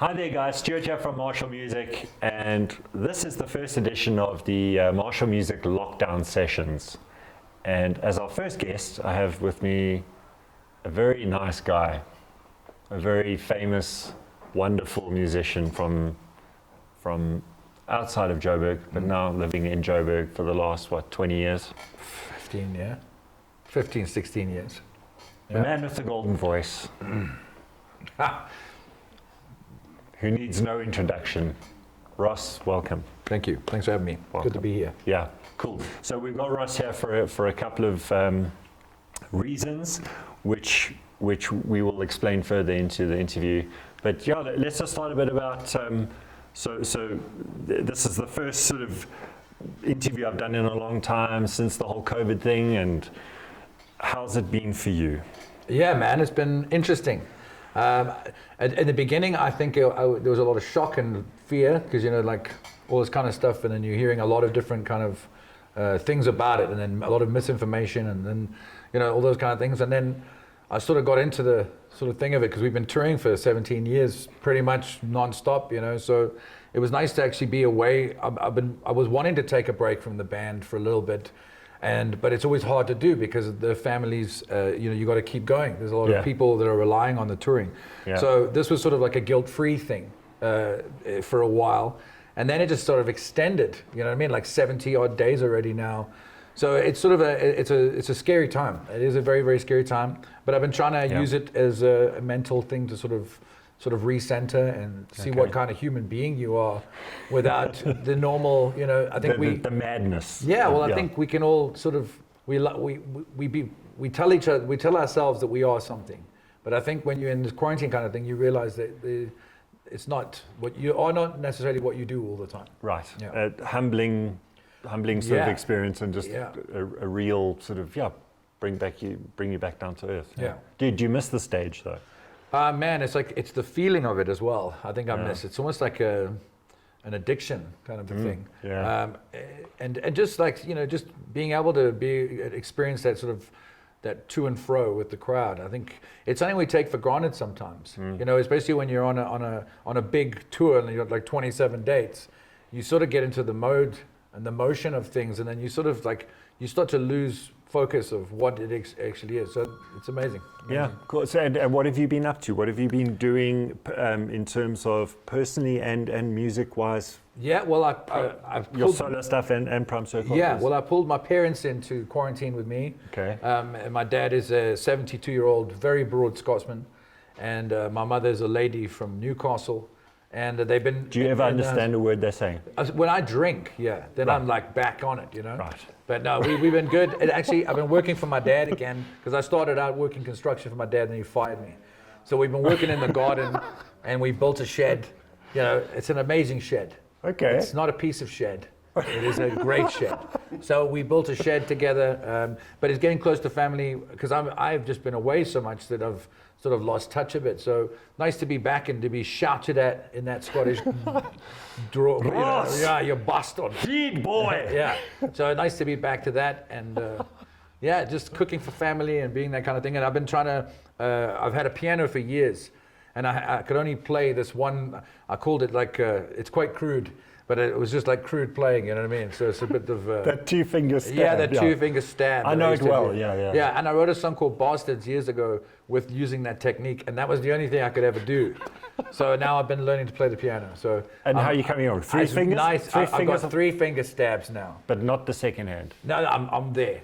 Hi there guys, Stuart here from Marshall Music, and this is the first edition of the Marshall Music Lockdown Sessions. And as our first guest, I have with me a very nice guy, a very famous, wonderful musician from outside of Joburg, but now living in Joburg for the last, 20 years? 15, yeah. 15, 16 years. The man with the golden voice. Who needs no introduction. Ross, welcome. Thank you. Thanks for having me. Welcome. Good to be here. Yeah, cool. So we've got Ross here for a couple of reasons, which we will explain further into the interview. But yeah, let's just start a bit about. So this is the first sort of interview I've done in a long time since the whole COVID thing. And how's it been for you? Yeah, man, it's been interesting. In the beginning, I think there was a lot of shock and fear because, like all this kind of stuff, and then you're hearing a lot of different kind of things about it, and then a lot of misinformation, and then, all those kind of things. And then I sort of got into the sort of thing of it because we've been touring for 17 years, pretty much non-stop, so it was nice to actually be away. I was wanting to take a break from the band for a little bit. But it's always hard to do because the families, you got to keep going. There's a lot of people that are relying on the touring. Yeah. So this was sort of like a guilt-free thing for a while. And then it just sort of extended, like 70 odd days already now. So it's sort of it's a scary time. It is a very, very scary time. But I've been trying to use it as a mental thing to sort of recenter and see what kind of human being you are without the normal, I think the madness. Yeah, well, I think we can all sort of, we tell each other, we tell ourselves that we are something. But I think when you're in this quarantine kind of thing, you realize that it's not what you are, not necessarily what you do all the time. Right. Yeah. Humbling sort of experience, and just a real sort of, bring you back down to earth. Yeah. Did you miss the stage though? Man, it's the feeling of it as well. I think I miss. It's almost like an addiction kind of a thing. Yeah. And just like just being able to experience that sort of that to and fro with the crowd. I think it's something we take for granted sometimes. Especially when you're on a big tour and you've got like 27 dates, you sort of get into the mode and the motion of things, and then you sort of like you start to lose focus of what it actually is. So it's amazing. Yeah, cool. So, and what have you been up to? What have you been doing in terms of personally and music-wise? Yeah, well, I've your solo stuff and Prime Circle. Yeah, well, I pulled my parents into quarantine with me. Okay. And my dad is a 72-year-old, very broad Scotsman, and my mother is a lady from Newcastle. And they've been. Do you ever understand a word they're saying? When I drink, then right. I'm like back on it, Right. But no, we've been good. And actually, I've been working for my dad again because I started out working construction for my dad, and then he fired me. So we've been working in the garden, and we built a shed. It's an amazing shed. Okay. It's not a piece of shed. It is a great shed. So we built a shed together, but it's getting close to family because I've just been away so much that I've sort of lost touch of it. So nice to be back and to be shouted at in that Scottish draw. You're bastard. Big boy. Yeah. So nice to be back to that, and just cooking for family and being that kind of thing. And I've been trying to. I've had a piano for years, and I could only play this one. I called it like it's quite crude. But it was just like crude playing, you know what I mean? So it's a bit of... that two-finger stab. Yeah, that two-finger stab. I know it well, yeah. Yeah, and I wrote a song called Bastards years ago with using that technique, and that was the only thing I could ever do. So now I've been learning to play the piano. So and how are you coming on? Three fingers? Nice. I've got three-finger stabs now. But not the second hand? No, I'm there.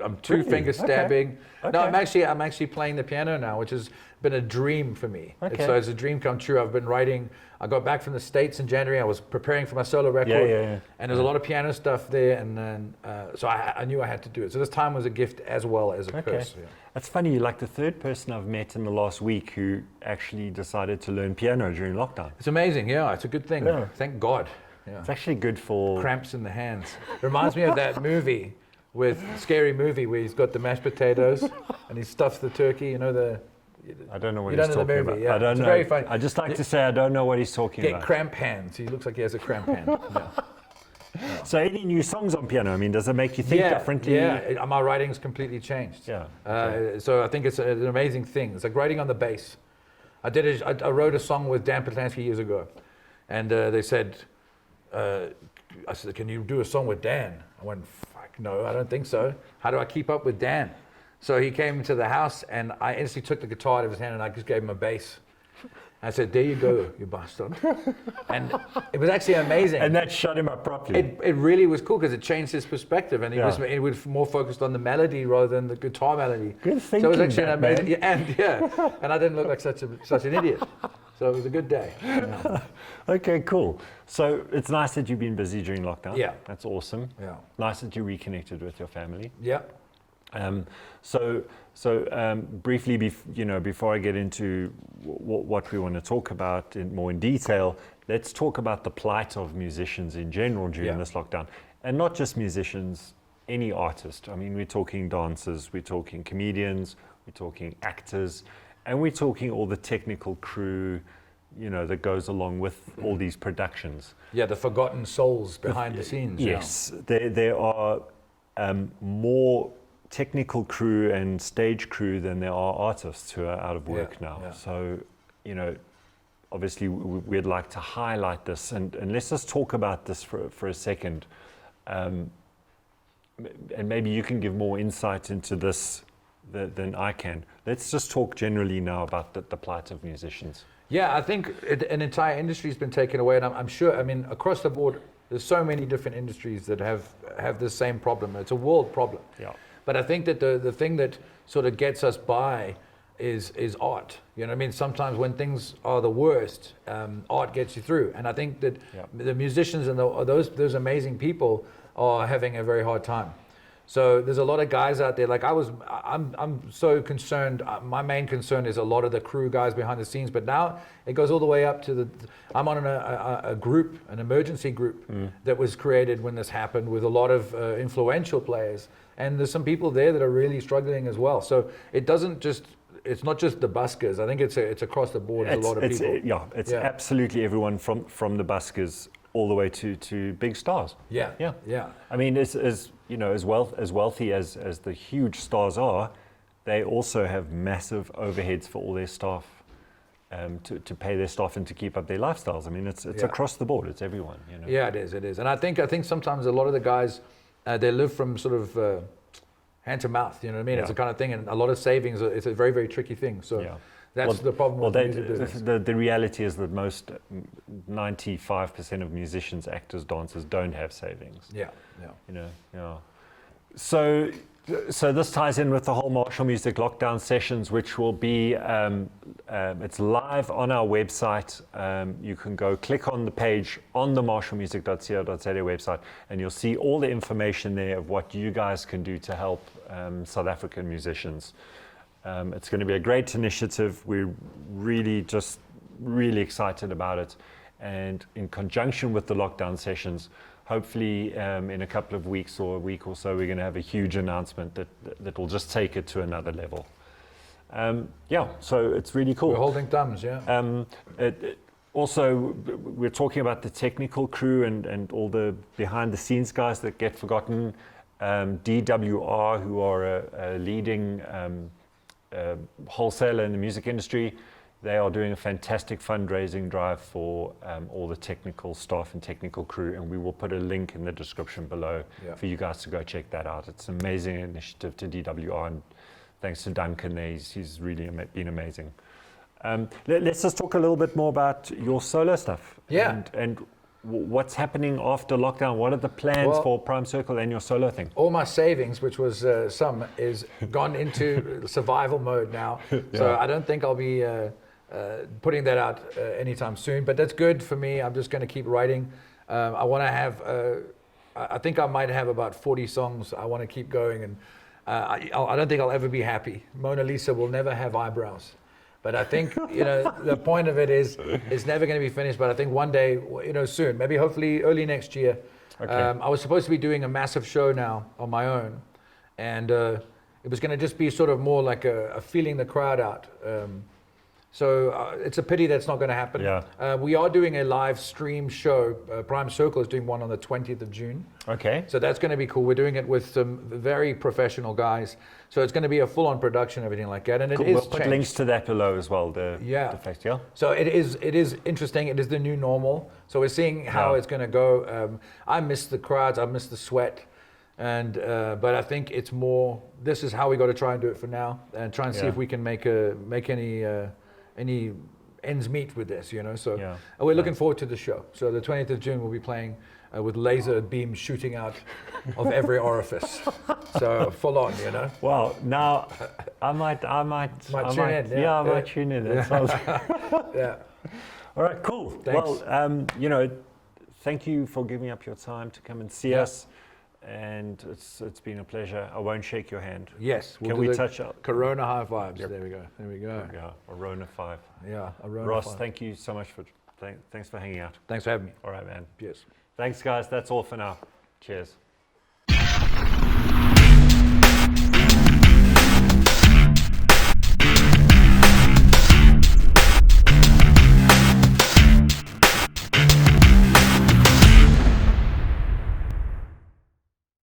I'm two-finger stabbing. Okay. No, I'm actually playing the piano now, which has been a dream for me. Okay. So it's a dream come true. I've been writing. I got back from the States in January. I was preparing for my solo record. Yeah. And there's a lot of piano stuff there. And then, so I knew I had to do it. So this time was a gift as well as a curse. Yeah. That's funny. You're like the third person I've met in the last week who actually decided to learn piano during lockdown. It's amazing. Yeah, it's a good thing. Yeah. Thank God. Yeah. It's actually good for... cramps in the hands. Reminds me of that movie scary movie where he's got the mashed potatoes and he stuffs the turkey, I don't know what he's talking about. Yeah. I don't know. Very funny. I just like to say I don't know what he's talking about. Get cramp hands. He looks like he has a cramp hand. Yeah. So any new songs on piano? I mean, does it make you think differently? Yeah, my writing's completely changed. Yeah. So I think it's an amazing thing. It's like writing on the bass. I wrote a song with Dan Patlansky years ago, and they said, I said, can you do a song with Dan? I went, fuck, no, I don't think so. How do I keep up with Dan? So he came to the house, and I instantly took the guitar out of his hand, and I just gave him a bass. I said, there you go, you bastard. And it was actually amazing. And that shut him up properly. It really was cool because it changed his perspective, and he was more focused on the melody rather than the guitar melody. Good thinking, so it was actually that, amazing, and I didn't look like such an idiot. So it was a good day. Yeah. Okay, cool. So it's nice that you've been busy during lockdown. Yeah. That's awesome. Yeah. Nice that you reconnected with your family. Yeah. Briefly, before I get into what we want to talk about in detail, let's talk about the plight of musicians in general during this lockdown, and not just musicians, any artist. I mean, we're talking dancers, we're talking comedians, we're talking actors, and we're talking all the technical crew, that goes along with all these productions. Yeah, the forgotten souls behind the scenes. Yes, there are more technical crew and stage crew than there are artists who are out of work now. Yeah. So, obviously we'd like to highlight this, and let's just talk about this for a second. And maybe you can give more insight into this than I can. Let's just talk generally now about the plight of musicians. Yeah, I think an entire industry has been taken away, and I'm sure, across the board, there's so many different industries that have the same problem. It's a world problem. Yeah. But I think that the thing that sort of gets us by is art. Sometimes when things are the worst, art gets you through. And I think that the musicians and those amazing people are having a very hard time. So there's a lot of guys out there. Like I'm so concerned. My main concern is a lot of the crew guys behind the scenes. But now it goes all the way up to I'm on a group, an emergency group that was created when this happened with a lot of influential players. And there's some people there that are really struggling as well. So it's not just the buskers. I think it's across the board. There's a lot of people. It's absolutely everyone from the buskers all the way to big stars. Yeah. I mean, as wealthy as the huge stars are, they also have massive overheads for all their staff, to pay their staff and to keep up their lifestyles. I mean, it's across the board. It's everyone. Yeah, it is. And I think sometimes a lot of the guys, they live from sort of hand to mouth. You know what I mean? It's a kind of thing, and a lot of savings. It's a very, very tricky thing. So. That's the problem with the music business. The reality is that most 95% of musicians, actors, dancers don't have savings. Yeah. So this ties in with the whole Marshall Music lockdown sessions, which will be, it's live on our website. You can go click on the page on the marshallmusic.co.za website, and you'll see all the information there of what you guys can do to help South African musicians. It's going to be a great initiative. We're really excited about it. And in conjunction with the lockdown sessions, hopefully in a couple of weeks or a week or so, we're going to have a huge announcement that will just take it to another level. So it's really cool. We're holding thumbs, yeah. Also, we're talking about the technical crew and all the behind the scenes guys that get forgotten. DWR, who are a leading wholesaler in the music industry, they are doing a fantastic fundraising drive for all the technical staff and technical crew, and we will put a link in the description below for you guys to go check that out. It's an amazing initiative to DWR, and thanks to Duncan, he's really been amazing. Let's just talk a little bit more about your solo stuff. And what's happening after lockdown? What are the plans for Prime Circle and your solo thing? All my savings, which was some, is gone into survival mode now. So I don't think I'll be putting that out anytime soon. But that's good for me. I'm just going to keep writing. I want to have, I think I might have about 40 songs I want to keep going. And I don't think I'll ever be happy. Mona Lisa will never have eyebrows. But I think, the point of it is, it's never going to be finished. But I think one day, soon, maybe hopefully early next year. Okay. I was supposed to be doing a massive show now on my own. And it was going to just be sort of more like a feeling the crowd out So it's a pity that's not going to happen. Yeah. We are doing a live stream show. Prime Circle is doing one on the 20th of June. Okay. So that's going to be cool. We're doing it with some very professional guys. So it's going to be a full-on production, everything like that. And it Cool. is We'll put changed. links to that below as well. The fact, yeah. So it is interesting. It is the new normal. So we're seeing how it's going to go. I miss the crowds. I miss the sweat. And but I think it's more. This is how we got to try and do it for now, and try and see if we can make any ends meet with this. So we're looking forward to the show. So the 20th of June we'll be playing with laser beams shooting out of every orifice. So full on, Well, now I might tune in. Yeah, I might tune in. That sounds. Yeah. All right, cool. Thanks. Well, thank you for giving up your time to come and see us. And it's been a pleasure. I won't shake your hand. Yes. Can we touch up? Corona high vibes. Yep. There we go. Yeah, Arona 5. Yeah, Arona Ross, 5. thank you so much thanks for hanging out. Thanks for having me. All right, man. Cheers. Thanks, guys. That's all for now. Cheers.